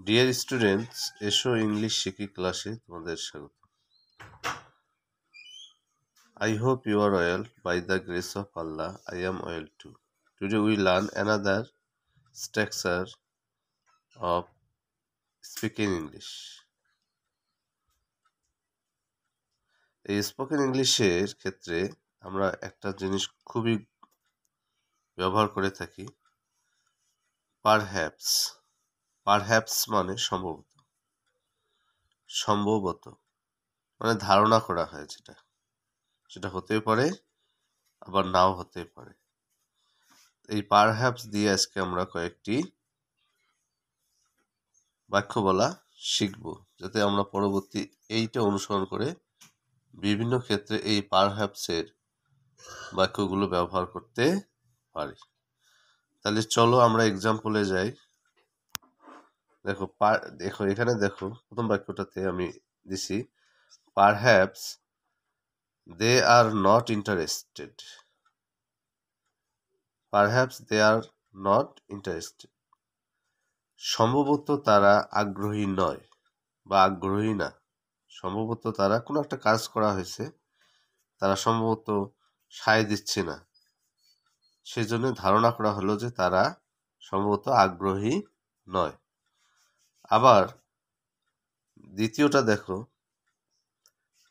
Dear students, এসো English শিখি ক্লাসে তোমাদের স্বাগত। I hope you are well. By the grace of Allah, I am well too. Today we learn another structure of speaking English. এই spoken ইংলিশের ক্ষেত্রে আমরা একটা জিনিস খুবই ব্যবহার করে থাকি, পারহ্যাপস। পারহ্যাপস মানে সম্ভবত মানে ধারণা করা হয়, সেটা হতে পারে আবার নাও হতে পারে। এই পারহ্যাপস দিয়ে আজকে আমরা কয়েকটি বাক্য বলা শিখব, যাতে আমরা পরবর্তী এইটা অনুসরণ করে বিভিন্ন ক্ষেত্রে এই পারহ্যাপসের বাক্যগুলো ব্যবহার করতে পারি। তাহলে চলো আমরা এক্সাম্পলে যাই। দেখো এখানে দেখো, প্রথম বাক্যটাতে আমি দিছি perhaps they are not interested. Perhaps they are not interested, সম্ভবত তারা আগ্রহী নয় বা আগ্রহী না। সম্ভবত তারা কোনো একটা কাজ করা হয়েছে, তারা সম্ভবত সায় দিচ্ছে না, সেজন্য ধারণা করা হলো যে তারা সম্ভবত আগ্রহী নয়। আবার দ্বিতীয়টা দেখো,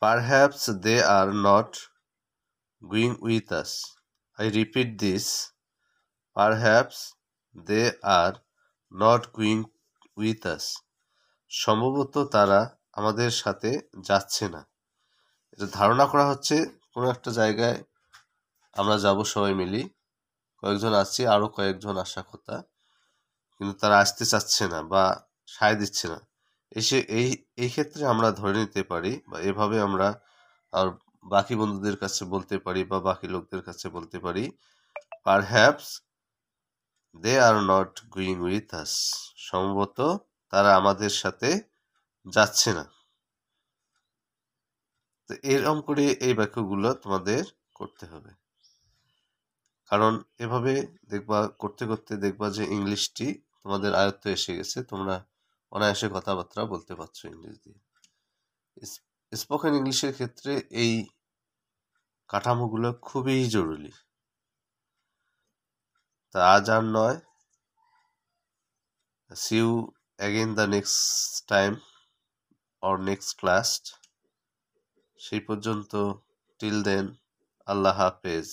perhaps they are not going with us. I repeat this, perhaps they are not going with us. সম্ভবত তারা আমাদের সাথে যাচ্ছে না। এটা ধারণা করা হচ্ছে কোনো একটা জায়গায় আমরা যাব সবাই মিলি, কয়েকজন আসছি, আরো কয়েকজন আসার কথা, কিন্তু তারা আসতে চাচ্ছে না বা সায় দিচ্ছে না। এই ক্ষেত্রে আমরা ধরে নিতে পারি বা এভাবে আমরা আর বাকি বন্ধুদের কাছে বলতে পারি বা বাকি লোকদের কাছে বলতে পারি, perhaps they are not going with us. সম্ভবত তারা আমাদের সাথে যাচ্ছে না। তো এরকম করে এই বাক্যগুলো তোমাদের করতে হবে, কারণ এভাবে করতে করতে দেখবা যে ইংলিশটি তোমাদের আয়ত্তে এসে গেছে, তোমরা অনায়াসে কথাবার্তা বলতে পারছো ইংলিশ দিয়ে। স্পোকেন ইংলিশের ক্ষেত্রে এই কাঠামোগুলো খুবই জরুরি। তা আজ আর নয়, see you again the next time or next class. সেই পর্যন্ত, till then, আল্লাহ হাফেজ।